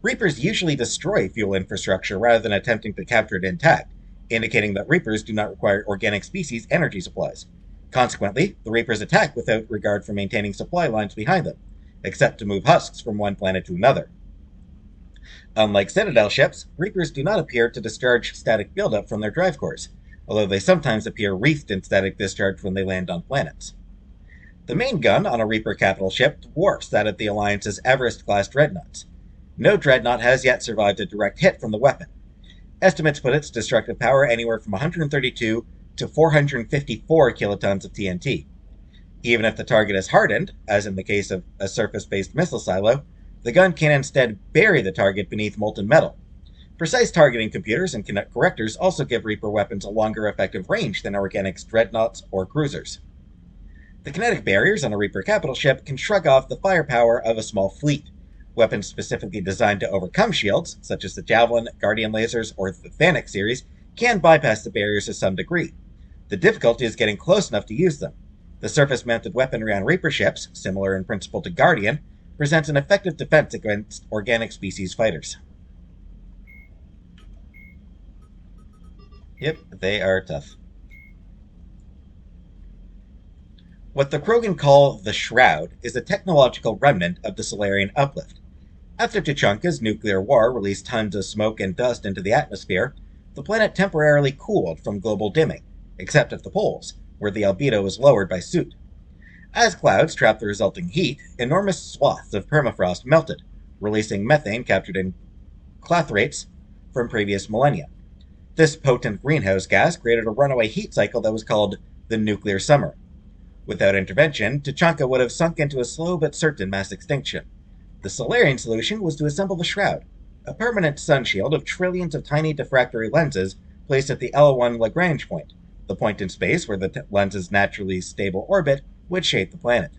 Reapers usually destroy fuel infrastructure rather than attempting to capture it intact, indicating that Reapers do not require organic species energy supplies. Consequently, the Reapers attack without regard for maintaining supply lines behind them, except to move husks from one planet to another. Unlike Citadel ships, Reapers do not appear to discharge static buildup from their drive cores, although they sometimes appear wreathed in static discharge when they land on planets. The main gun on a Reaper capital ship dwarfs that of the Alliance's Everest-class dreadnoughts. No dreadnought has yet survived a direct hit from the weapon. Estimates put its destructive power anywhere from 132 to 454 kilotons of TNT. Even if the target is hardened, as in the case of a surface-based missile silo, the gun can instead bury the target beneath molten metal. Precise targeting computers and correctors also give Reaper weapons a longer effective range than Organic's dreadnoughts or cruisers. The kinetic barriers on a Reaper capital ship can shrug off the firepower of a small fleet. Weapons specifically designed to overcome shields, such as the Javelin, Guardian lasers, or the Thanic series, can bypass the barriers to some degree. The difficulty is getting close enough to use them. The surface-mounted weaponry on Reaper ships, similar in principle to Guardian, presents an effective defense against organic species fighters. Yep, they are tough. What the Krogan call the Shroud is a technological remnant of the Solarian uplift. After Tuchanka's nuclear war released tons of smoke and dust into the atmosphere, the planet temporarily cooled from global dimming, except at the poles, where the albedo was lowered by soot. As clouds trapped the resulting heat, enormous swaths of permafrost melted, releasing methane captured in clathrates from previous millennia. This potent greenhouse gas created a runaway heat cycle that was called the nuclear summer. Without intervention, Tuchanka would have sunk into a slow but certain mass extinction. The Solarian solution was to assemble the Shroud, a permanent sunshield of trillions of tiny diffractory lenses placed at the L1 Lagrange point, the point in space where the lens's naturally stable orbit would shape the planet.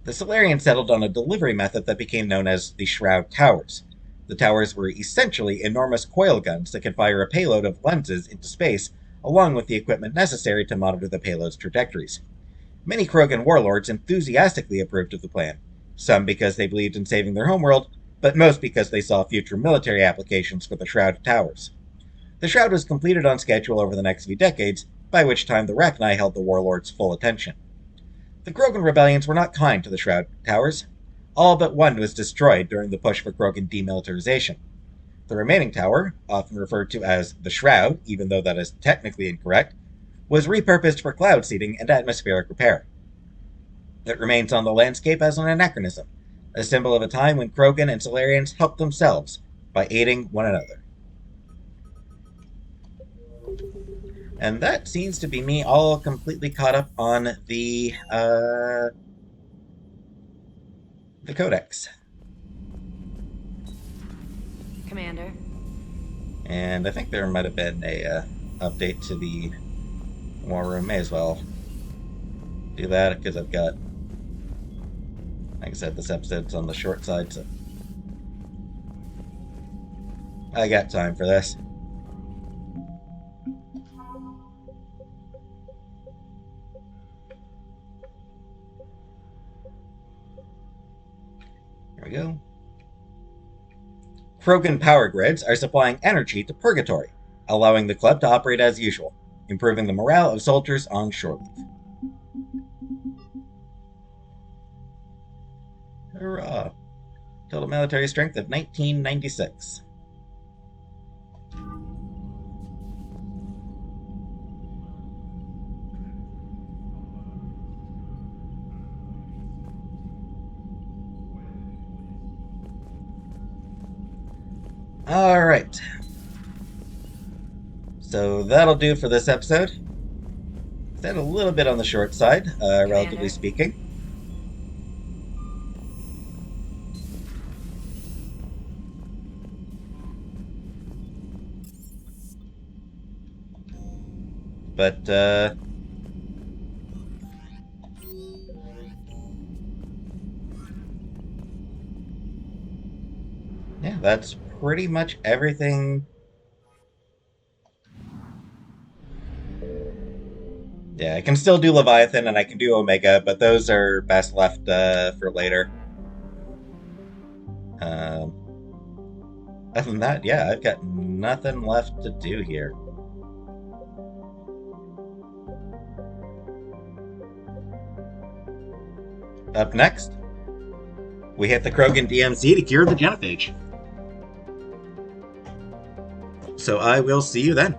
The Solarians settled on a delivery method that became known as the Shroud Towers. The towers were essentially enormous coil guns that could fire a payload of lenses into space, along with the equipment necessary to monitor the payload's trajectories. Many Krogan warlords enthusiastically approved of the plan, some because they believed in saving their homeworld, but most because they saw future military applications for the Shroud Towers. The Shroud was completed on schedule over the next few decades, by which time the Rachni held the warlords' full attention. The Krogan rebellions were not kind to the Shroud Towers. All but one was destroyed during the push for Krogan demilitarization. The remaining tower, often referred to as the Shroud, even though that is technically incorrect, was repurposed for cloud seeding and atmospheric repair. It remains on the landscape as an anachronism, a symbol of a time when Krogan and Solarians helped themselves by aiding one another. And that seems to be me all completely caught up on the codex. Commander. And I think there might have been a update to the war room. May as well do that because I've got, like I said, this episode's on the short side, so I got time for this. Here we go. Krogan power grids are supplying energy to Purgatory, allowing the club to operate as usual, improving the morale of soldiers on shore leave. Hurrah! Total military strength of 1996. Alright. So that'll do for this episode. Is that a little bit on the short side, relatively speaking? But, yeah, that's pretty much everything. Yeah, I can still do Leviathan and I can do Omega, but those are best left for later. Other than that, yeah, I've got nothing left to do here. Up next, we hit the Krogan DMZ to cure the genophage. So I will see you then.